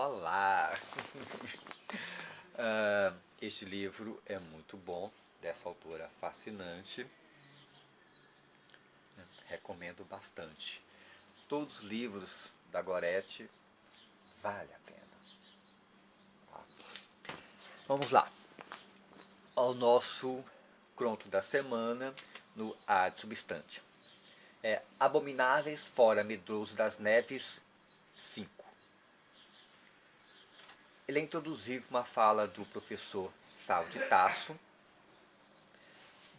Olá! Este livro é muito bom, dessa autora fascinante. Recomendo bastante. Todos os livros da Gorete vale a pena. Tá? Vamos lá. Ao nosso conto da semana no Ad Substantia. Abomináveis fora medroso das neves 5. Ele é introduzido com uma fala do professor Saulo de Tarso.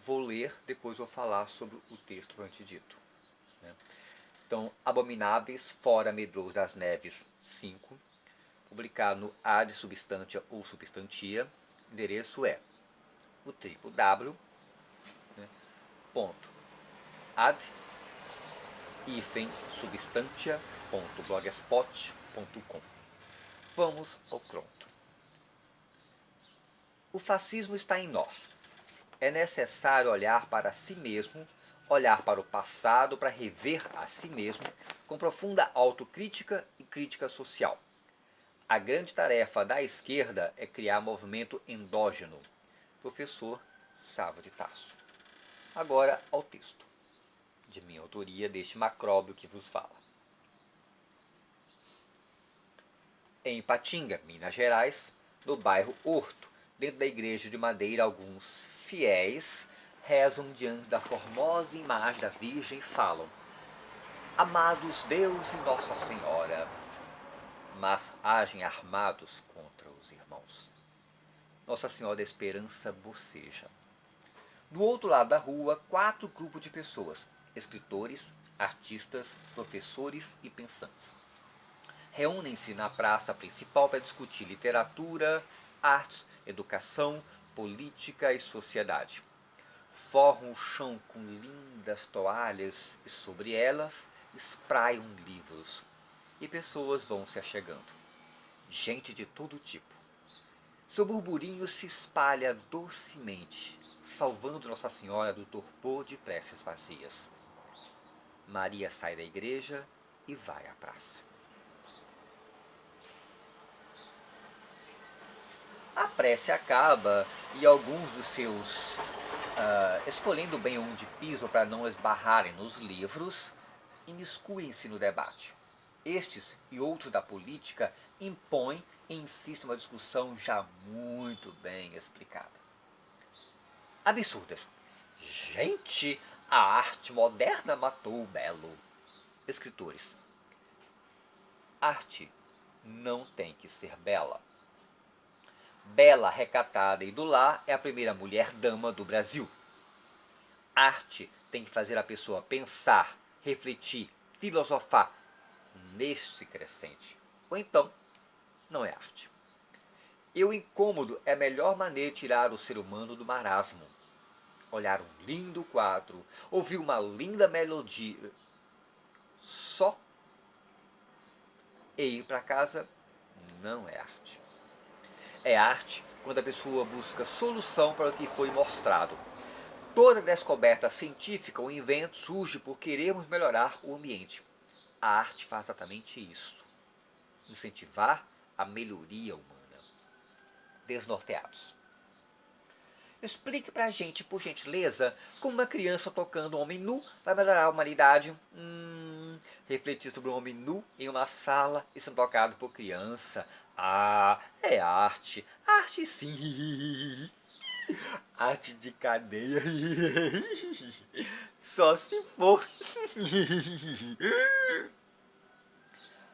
Vou ler, depois vou falar sobre o texto antedito. Então, Abomináveis fora medroso das neves 5, publicado no Ad Substantia ou Substantia. O endereço é o www, ad-substantia.blogspot.com. Vamos ao pronto. O fascismo está em nós. É necessário olhar para si mesmo, olhar para o passado para rever a si mesmo com profunda autocrítica e crítica social. A grande tarefa da esquerda é criar movimento endógeno. Professor Saulo de Tarso. Agora ao texto, de minha autoria, deste macróbio que vos fala. Em Ipatinga, Minas Gerais, no bairro Horto, dentro da igreja de madeira, alguns fiéis rezam diante da formosa imagem da Virgem e falam: Amados Deus e Nossa Senhora, mas agem armados contra os irmãos. Nossa Senhora da Esperança boceja. Do outro lado da rua, 4 grupos de pessoas, escritores, artistas, professores e pensantes. Reúnem-se na praça principal para discutir literatura, artes, educação, política e sociedade. Forram o chão com lindas toalhas e sobre elas espraiam livros. E pessoas vão se achegando. Gente de todo tipo. Seu burburinho se espalha docemente, salvando Nossa Senhora do torpor de preces vazias. Maria sai da igreja e vai à praça. A prece acaba e alguns dos seus, escolhendo bem onde pisam para não esbarrarem nos livros, imiscuem-se no debate. Estes e outros da política impõem e insistem numa discussão já muito bem explicada. Absurdas. Gente, a arte moderna matou o belo. Escritores. Arte não tem que ser bela. Bela, recatada e do lar é a primeira mulher-dama do Brasil. Arte tem que fazer a pessoa pensar, refletir, filosofar neste crescente. Ou então, não é arte. E o incômodo é a melhor maneira de tirar o ser humano do marasmo. Olhar um lindo quadro, ouvir uma linda melodia, só e ir para casa não é arte. É arte quando a pessoa busca solução para o que foi mostrado. Toda descoberta científica ou invento surge por querermos melhorar o ambiente. A arte faz exatamente isso. Incentivar a melhoria humana. Desnorteados. Explique pra gente, por gentileza, como uma criança tocando um homem nu vai melhorar a humanidade. Refletir sobre um homem nu em uma sala e sendo tocado por criança. Ah, é arte. Arte sim. Arte de cadeia. Só se for.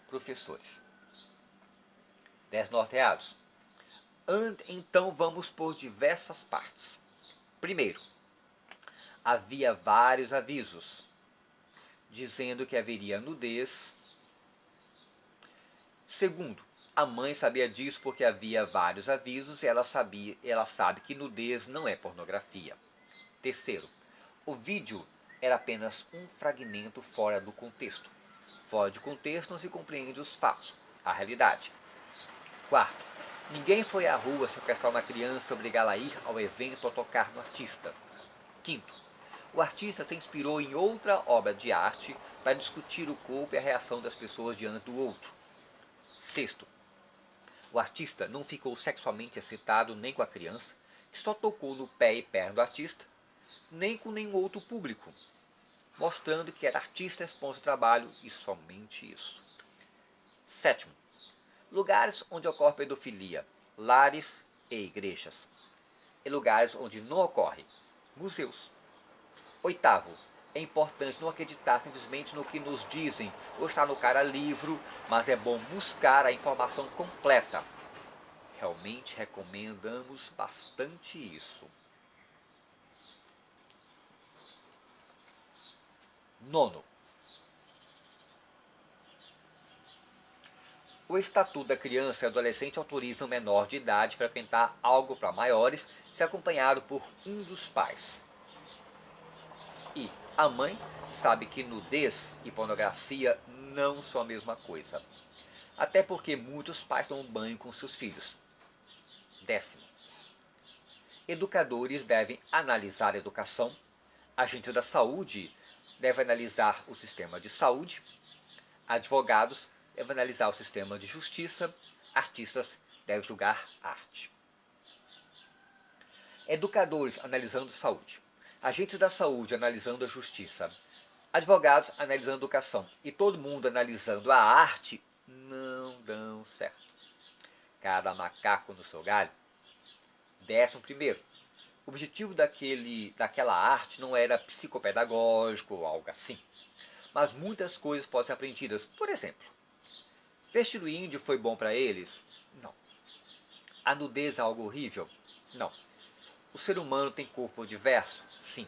Professores. Desnorteados. Então vamos por diversas partes. Primeiro, havia vários avisos dizendo que haveria nudez. Segundo, a mãe sabia disso porque havia vários avisos e ela sabe que nudez não é pornografia. Terceiro, o vídeo era apenas um fragmento fora do contexto. Fora de contexto não se compreende os fatos, a realidade. Quarto, ninguém foi à rua sequestrar uma criança e obrigá-la a ir ao evento ou tocar no artista. Quinto, o artista se inspirou em outra obra de arte para discutir o corpo e a reação das pessoas diante do outro. Sexto, O artista não ficou sexualmente excitado nem com a criança, que só tocou no pé e perna do artista, nem com nenhum outro público, mostrando que era artista responsável do trabalho e somente isso. Sétimo, lugares onde ocorre pedofilia, lares e igrejas. E lugares onde não ocorre, museus. Oitavo, é importante não acreditar simplesmente no que nos dizem ou está no cara livro, mas é bom buscar a informação completa. Realmente recomendamos bastante isso. Nono, o Estatuto da Criança e Adolescente autoriza o menor de idade a frequentar algo para maiores se acompanhado por um dos pais. E a mãe sabe que nudez e pornografia não são a mesma coisa. Até porque muitos pais tomam banho com seus filhos. Décimo, educadores devem analisar a educação, agentes da saúde devem analisar o sistema de saúde, advogados devem analisar o sistema de justiça, artistas devem julgar arte. Educadores analisando saúde, agentes da saúde analisando a justiça, advogados analisando a educação e todo mundo analisando a arte não dão certo. Cada macaco no seu galho. 11º, o objetivo daquela arte não era psicopedagógico ou algo assim. Mas muitas coisas podem ser aprendidas. Por exemplo, vestir o índio foi bom para eles? Não. A nudez é algo horrível? Não. O ser humano tem corpo diverso? Sim.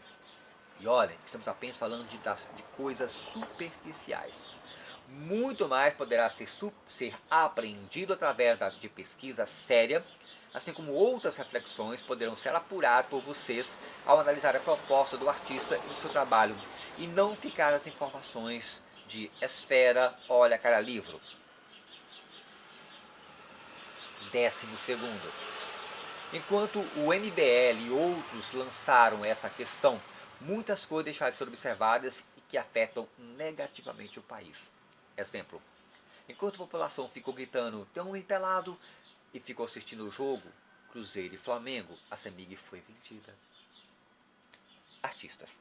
E olha, estamos apenas falando de coisas superficiais. Muito mais poderá ser aprendido através de pesquisa séria, assim como outras reflexões poderão ser apuradas por vocês ao analisar a proposta do artista e do seu trabalho, e não ficar as informações de esfera, olha cara livro. 12º, enquanto o MBL e outros lançaram essa questão, muitas coisas deixaram de ser observadas e que afetam negativamente o país. Exemplo, enquanto a população ficou gritando "tem um homem pelado" e ficou assistindo o jogo Cruzeiro e Flamengo, a CEMIG foi vendida. Artistas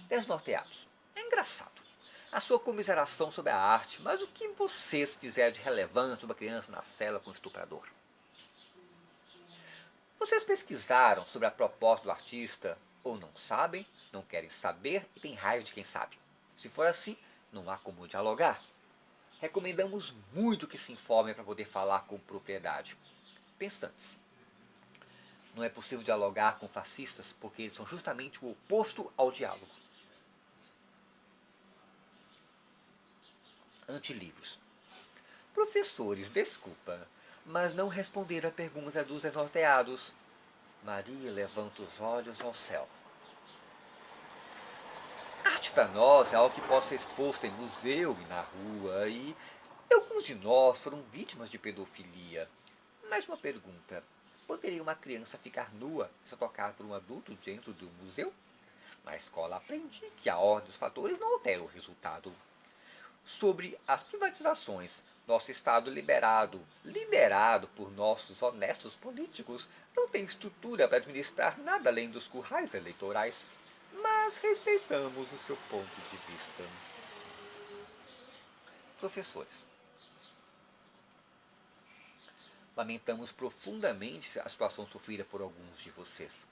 desnorteados. É engraçado a sua comiseração sobre a arte, mas o que vocês fizeram de relevante sobre a criança na cela com o estuprador? Vocês pesquisaram sobre a proposta do artista ou não sabem, não querem saber e têm raiva de quem sabe? Se for assim, não há como dialogar. Recomendamos muito que se informem para poder falar com propriedade. Pensantes. Não é possível dialogar com fascistas porque eles são justamente o oposto ao diálogo. Antilivros. Professores, desculpa, mas não responderam a pergunta dos desnorteados. Maria levanta os olhos ao céu. Arte para nós é algo que pode ser exposto em museu e na rua, e alguns de nós foram vítimas de pedofilia. Mais uma pergunta: poderia uma criança ficar nua e ser tocada por um adulto dentro do museu? Na escola aprendi que a ordem dos fatores não altera o resultado. Sobre as privatizações, nosso Estado liderado por nossos honestos políticos, não tem estrutura para administrar nada além dos currais eleitorais. Mas respeitamos o seu ponto de vista. Professores, lamentamos profundamente a situação sofrida por alguns de vocês.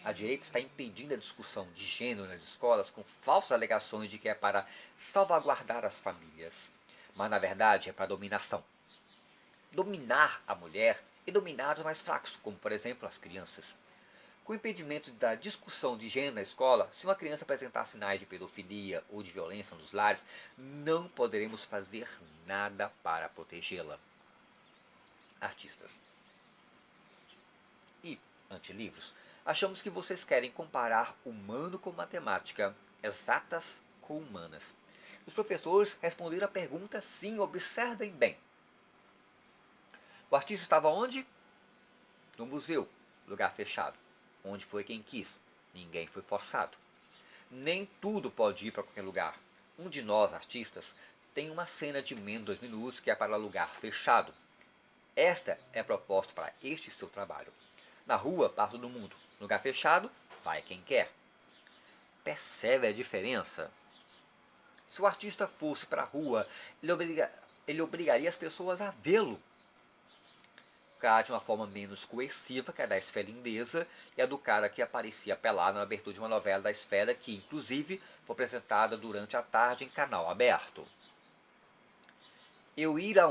A direita está impedindo a discussão de gênero nas escolas com falsas alegações de que é para salvaguardar as famílias. Mas na verdade é para dominação. Dominar a mulher e dominar os mais fracos, como por exemplo as crianças. Com o impedimento da discussão de gênero na escola, se uma criança apresentar sinais de pedofilia ou de violência nos lares, não poderemos fazer nada para protegê-la. Artistas e antilivros, achamos que vocês querem comparar humano com matemática, exatas com humanas. Os professores responderam a pergunta sim, observem bem. O artista estava onde? No museu, lugar fechado. Onde foi quem quis. Ninguém foi forçado. Nem tudo pode ir para qualquer lugar. Um de nós, artistas, tem uma cena de menos de 2 minutos que é para lugar fechado. Esta é a proposta para este seu trabalho. Na rua, para todo mundo. Lugar fechado, vai quem quer. Percebe a diferença? Se o artista fosse para a rua, ele obrigaria as pessoas a vê-lo. Cara de uma forma menos coerciva, que é a da Esfera Lindeza, e a do cara que aparecia pelado na abertura de uma novela da Esfera, que inclusive foi apresentada durante a tarde em canal aberto. Eu ir a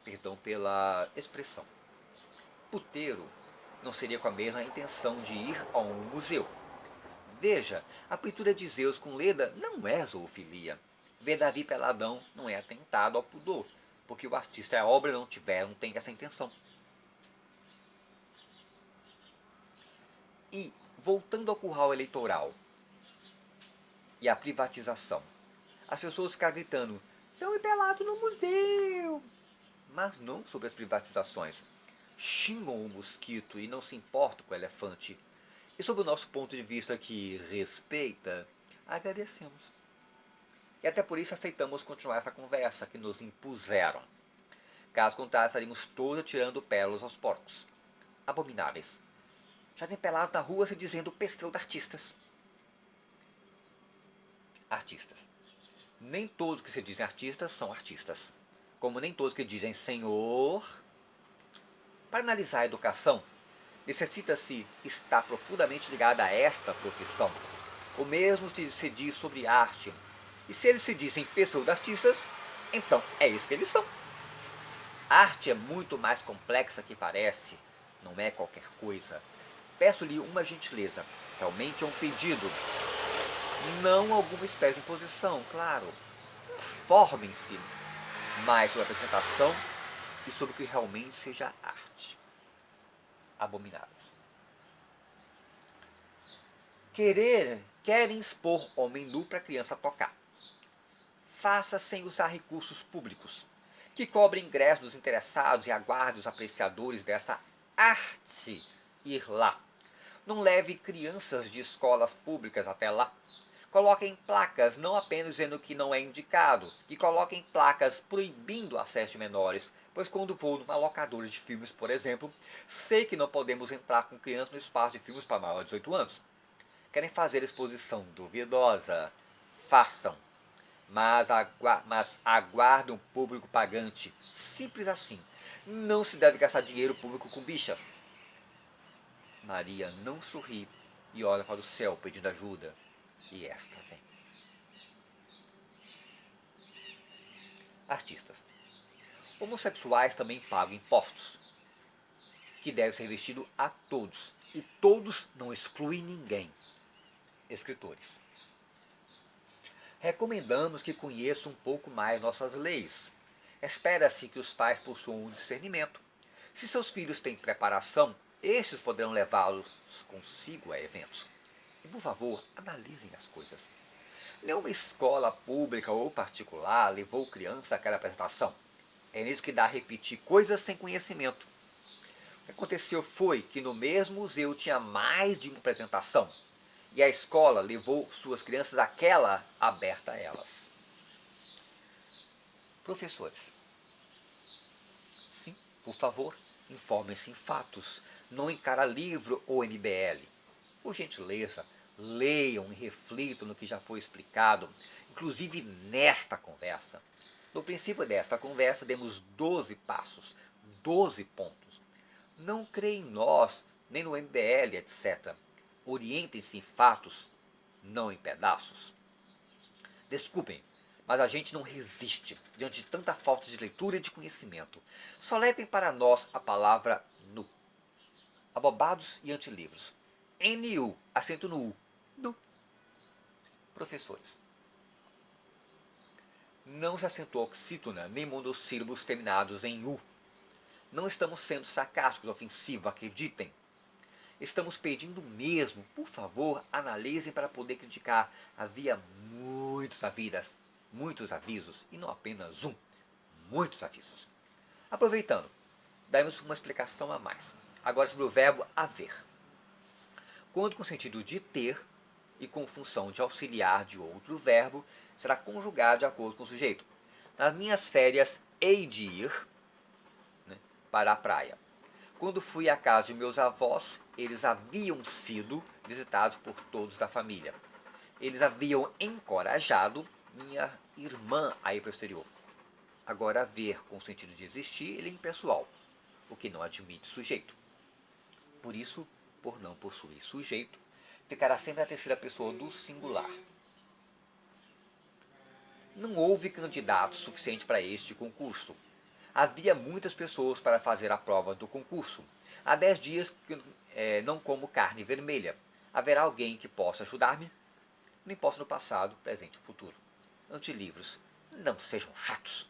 perdão pela expressão, puteiro, não seria com a mesma intenção de ir a um museu. Veja, a pintura de Zeus com Leda não é zoofilia. Ver Davi peladão não é atentado ao pudor, porque o artista e a obra não tem essa intenção. E, voltando ao curral eleitoral e à privatização, as pessoas ficam gritando, estão pelado no museu, mas não sobre as privatizações. Xingam o mosquito e não se importam com o elefante. E sob o nosso ponto de vista que respeita, agradecemos. E até por isso aceitamos continuar essa conversa que nos impuseram. Caso contrário, estaríamos todos tirando pérolas aos porcos. Abomináveis. Já tem pelado na rua se dizendo pseudo-artistas. Artistas. Nem todos que se dizem artistas são artistas. Como nem todos que dizem senhor. Para analisar a educação, necessita-se estar profundamente ligado a esta profissão. O mesmo se diz sobre arte. E se eles se dizem pseudo-artistas, então é isso que eles são. A arte é muito mais complexa que parece, não é qualquer coisa. Peço-lhe uma gentileza, realmente é um pedido, não alguma espécie de imposição, claro. Informem-se mais sobre a apresentação e sobre o que realmente seja arte. Abomináveis. Querem expor homem nu para criança tocar. Faça sem usar recursos públicos, que cobre ingressos dos interessados e aguarde os apreciadores desta arte ir lá. Não leve crianças de escolas públicas até lá. Coloquem placas não apenas dizendo que não é indicado, que coloquem placas proibindo o acesso de menores, pois quando vou numa locadora de filmes, por exemplo, sei que não podemos entrar com crianças no espaço de filmes para maior de 18 anos. Querem fazer exposição duvidosa? Façam. Mas aguarde um público pagante. Simples assim. Não se deve gastar dinheiro público com bichas. Maria não sorri e olha para o céu pedindo ajuda. E esta vem. Artistas. Homossexuais também pagam impostos, que deve ser vestido a todos. E todos não excluem ninguém. Escritores. Recomendamos que conheçam um pouco mais nossas leis. Espera-se que os pais possuam um discernimento. Se seus filhos têm preparação, estes poderão levá-los consigo a eventos. E, por favor, analisem as coisas. Nenhuma escola pública ou particular levou criança àquela apresentação. É nisso que dá a repetir coisas sem conhecimento. O que aconteceu foi que no mesmo museu tinha mais de uma apresentação. E a escola levou suas crianças àquela aberta a elas. Professores. Sim, por favor, informem-se em fatos, não em cara livro ou MBL. Por gentileza, leiam e reflitam no que já foi explicado, inclusive nesta conversa. No princípio desta conversa, demos 12 passos, 12 pontos. Não creem em nós, nem no MBL, etc. Orientem-se em fatos, não em pedaços. Desculpem, mas a gente não resiste diante de tanta falta de leitura e de conhecimento. Só levem para nós a palavra nu. Abobados e antilivros. NU, acento no U. Nu. Professores. Não se acentuou oxítona nem monossílabos terminados em U. Não estamos sendo sarcásticos, ofensivos, acreditem. Estamos pedindo mesmo, por favor, analisem para poder criticar. Havia muitos avisos, e não apenas um, muitos avisos. Aproveitando, daremos uma explicação a mais. Agora sobre o verbo haver. Quando com sentido de ter e com função de auxiliar de outro verbo, será conjugado de acordo com o sujeito. Nas minhas férias, hei de ir, né, para a praia. Quando fui à casa de meus avós, eles haviam sido visitados por todos da família. Eles haviam encorajado minha irmã a ir para o exterior. Agora, ver com o sentido de existir, ele é impessoal, o que não admite sujeito. Por isso, por não possuir sujeito, ficará sempre a terceira pessoa do singular. Não houve candidato suficiente para este concurso. Havia muitas pessoas para fazer a prova do concurso. Há 10 dias que não como carne vermelha. Haverá alguém que possa ajudar-me? Não posso no passado, presente e futuro. Antilivros, não sejam chatos.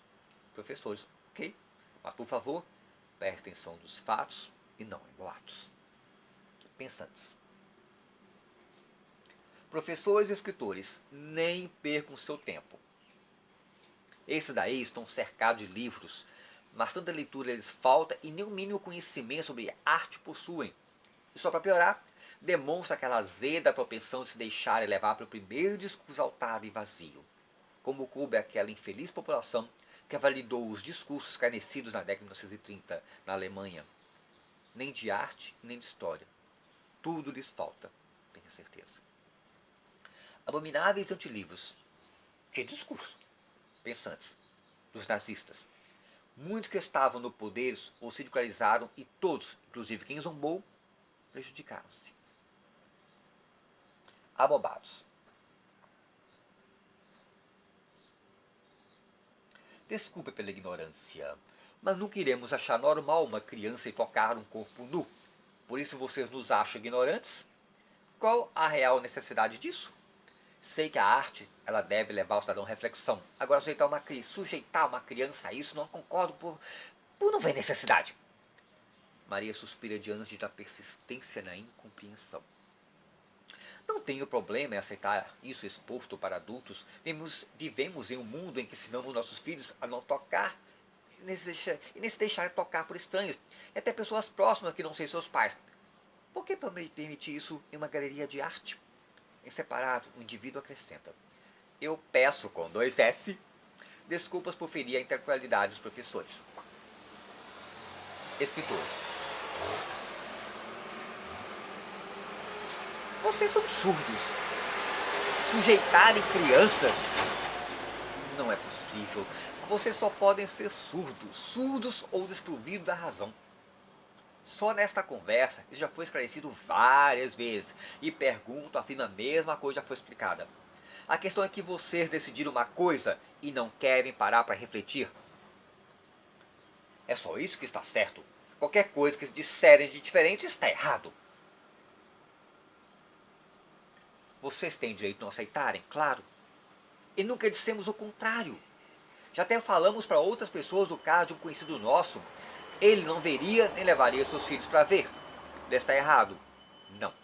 Professores, ok? Mas por favor, preste atenção nos fatos e não em boatos. Pensantes. Professores e escritores, nem percam seu tempo. Esses daí estão cercados de livros, mas tanta leitura lhes falta e nem o mínimo conhecimento sobre arte possuem. E só para piorar, demonstra aquela azeda propensão de se deixarem levar pelo primeiro discurso exaltado e vazio, como coube aquela infeliz população que validou os discursos carnecidos na década de 1930 na Alemanha. Nem de arte, nem de história. Tudo lhes falta, tenha certeza. Abomináveis antilivros. Que discurso! Pensantes, dos nazistas. Muitos que estavam no poder ou se radicalizaram e todos, inclusive quem zombou, prejudicaram-se. Abobados. Desculpe pela ignorância, mas nunca iremos achar normal uma criança e tocar um corpo nu. Por isso vocês nos acham ignorantes? Qual a real necessidade disso? Sei que a arte ela deve levar o cidadão à reflexão. Agora, sujeitar uma criança a isso, não concordo por não ver necessidade. Maria suspira diante da persistência na incompreensão. Não tenho problema em aceitar isso exposto para adultos. Vivemos em um mundo em que ensinamos nossos filhos a não tocar e nem se deixar tocar por estranhos, e até pessoas próximas que não são seus pais. Por que permitir isso em uma galeria de arte? Em separado, o indivíduo acrescenta: eu peço, com 2 S, desculpas por ferir a intelectualidade dos professores. Escritores. Vocês são surdos. Sujeitarem crianças? Não é possível. Vocês só podem ser surdos ou desprovidos da razão. Só nesta conversa, isso já foi esclarecido várias vezes, e pergunto, afirma a mesma coisa já foi explicada. A questão é que vocês decidiram uma coisa e não querem parar para refletir. É só isso que está certo. Qualquer coisa que disserem de diferente está errado. Vocês têm direito de não aceitarem, claro. E nunca dissemos o contrário. Já até falamos para outras pessoas do caso de um conhecido nosso. Ele não veria nem levaria seus filhos para ver. Ele está errado? Não.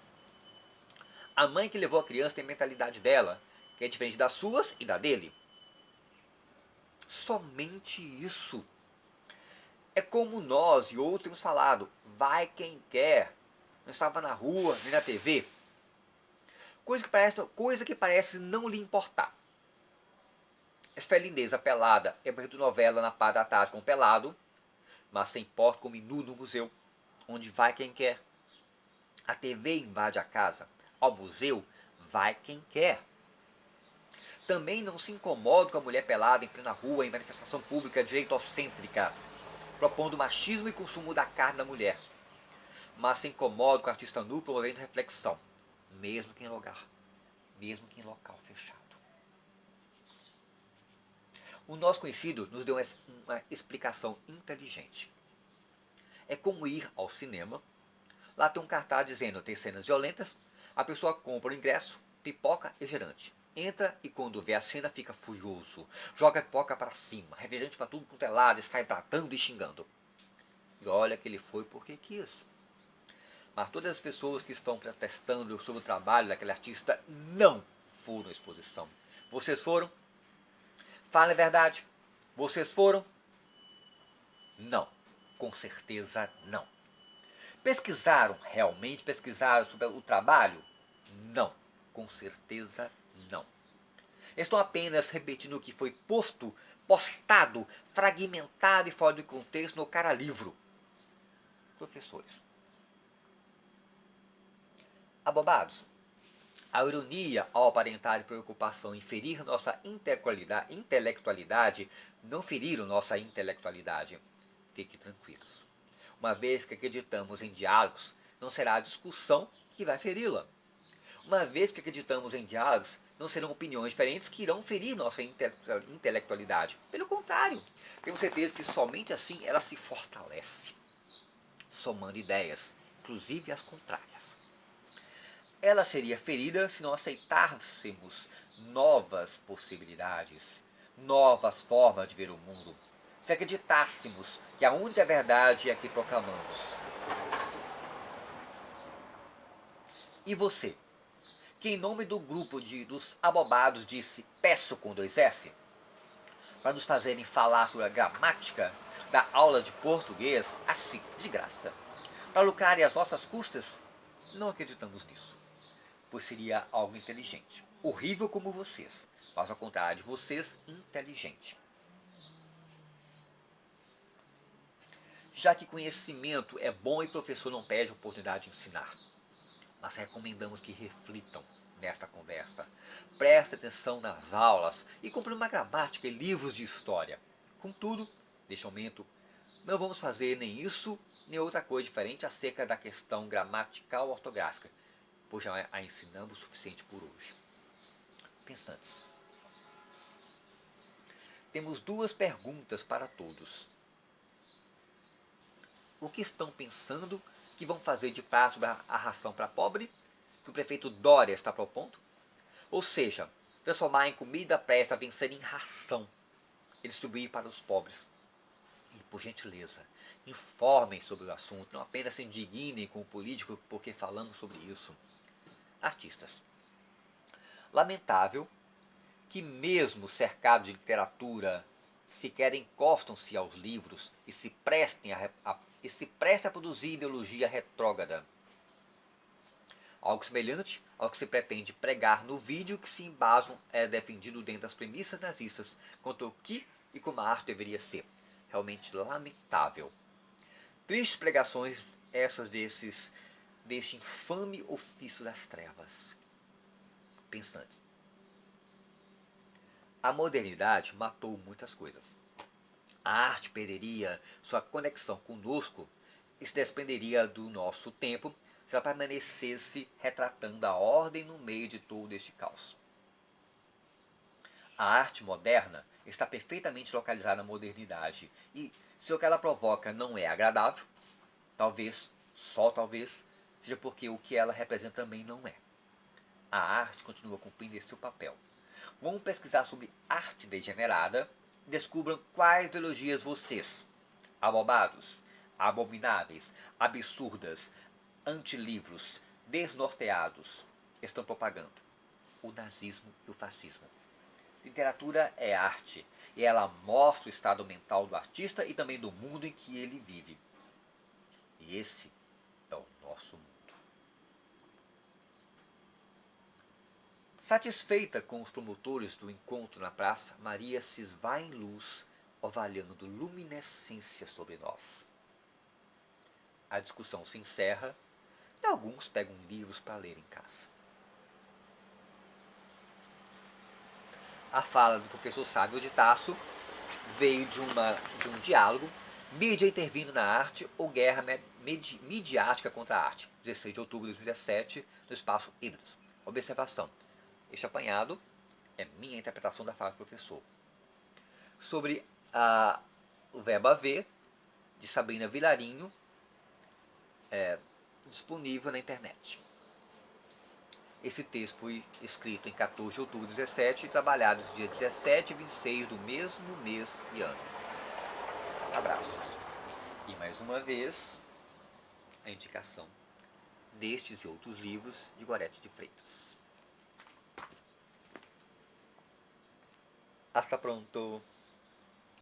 A mãe que levou a criança tem a mentalidade dela, que é diferente das suas e da dele. Somente isso. É como nós e outros temos falado, vai quem quer. Não estava na rua, nem na TV. Coisa que parece não lhe importar. Essa lindeza pelada é uma novela na parte da tarde com pelado, mas se importa como nu no museu, onde vai quem quer. A TV invade a casa, ao museu vai quem quer. Também não se incomoda com a mulher pelada em plena rua em manifestação pública direitocêntrica, propondo machismo e consumo da carne da mulher. Mas se incomoda com o artista nu promovendo reflexão, mesmo que em local fechado. O nosso conhecido nos deu uma explicação inteligente. É como ir ao cinema, lá tem um cartaz dizendo tem cenas violentas, a pessoa compra o ingresso, pipoca e refrigerante. Entra e quando vê a cena fica furioso, joga a pipoca para cima, refrigerante para tudo quanto é lado, sai tratando e xingando. E olha que ele foi porque quis. Mas todas as pessoas que estão protestando sobre o trabalho daquele artista não foram à exposição. Vocês foram? Fala a verdade. Vocês foram? Não. Com certeza não. Realmente pesquisaram sobre o trabalho? Não. Com certeza não. Estou apenas repetindo o que foi postado, fragmentado e fora de contexto no cara livro. Professores. Abobados. A ironia, ao aparentar preocupação em ferir nossa intelectualidade, não feriram nossa intelectualidade. Fiquem tranquilos. Uma vez que acreditamos em diálogos, não será a discussão que vai feri-la. Uma vez que acreditamos em diálogos, não serão opiniões diferentes que irão ferir nossa intelectualidade. Pelo contrário, temos certeza que somente assim ela se fortalece, somando ideias, inclusive as contrárias. Ela seria ferida se não aceitássemos novas possibilidades, novas formas de ver o mundo, se acreditássemos que a única verdade é a que proclamamos. E você, que em nome do grupo dos abobados disse peço com 2S, para nos fazerem falar sobre a gramática da aula de português, assim, de graça, para lucrarem às nossas custas, não acreditamos nisso, pois seria algo inteligente. Horrível como vocês, mas ao contrário de vocês, inteligente. Já que conhecimento é bom e o professor não pede a oportunidade de ensinar, mas recomendamos que reflitam nesta conversa. Prestem atenção nas aulas e comprem uma gramática e livros de história. Contudo, neste momento, não vamos fazer nem isso, nem outra coisa diferente acerca da questão gramatical ortográfica, pois já a ensinamos o suficiente por hoje. Pensantes. Temos duas perguntas para todos. O que estão pensando que vão fazer de prato a ração para pobre, que o prefeito Dória está propondo? Ou seja, transformar em comida presta a vencer em ração e distribuir para os pobres. E, por gentileza, informem sobre o assunto, não apenas se indignem com o político porque falamos sobre isso. Artistas. Lamentável que mesmo cercados de literatura, sequer encostam-se aos livros e se prestem a produzir ideologia retrógrada. Algo semelhante ao que se pretende pregar no vídeo que se embasam é defendido dentro das premissas nazistas quanto ao que e como a arte deveria ser. Realmente lamentável. Tristes pregações essas deste infame ofício das trevas. Pensantes. A modernidade matou muitas coisas. A arte perderia sua conexão conosco e se desprenderia do nosso tempo se ela permanecesse retratando a ordem no meio de todo este caos. A arte moderna está perfeitamente localizada na modernidade e se o que ela provoca não é agradável, talvez, só talvez, seja porque o que ela representa também não é. A arte continua cumprindo esse seu papel. Vamos pesquisar sobre arte degenerada e descubram quais ideologias vocês, abobados, abomináveis, absurdas, antilivros, desnorteados, estão propagando. O nazismo e o fascismo. Literatura é arte e ela mostra o estado mental do artista e também do mundo em que ele vive. E esse é o nosso mundo. Satisfeita com os promotores do encontro na praça, Maria se esvai em luz, orvalhando luminescência sobre nós. A discussão se encerra e alguns pegam livros para ler em casa. A fala do professor Sábio de Tasso veio de um diálogo, mídia intervindo na arte ou guerra midiática contra a arte, 16 de outubro de 2017, no espaço Híbridos. Observação. Este apanhado é minha interpretação da fala do professor. Sobre o verbo haver, de Sabrina Vilarinho, disponível na internet. Esse texto foi escrito em 14 de outubro de 2017 e trabalhado nos dias 17 e 26 do mesmo mês e ano. Abraços. E mais uma vez, a indicação destes e outros livros de Gorete de Freitas. Hasta pronto!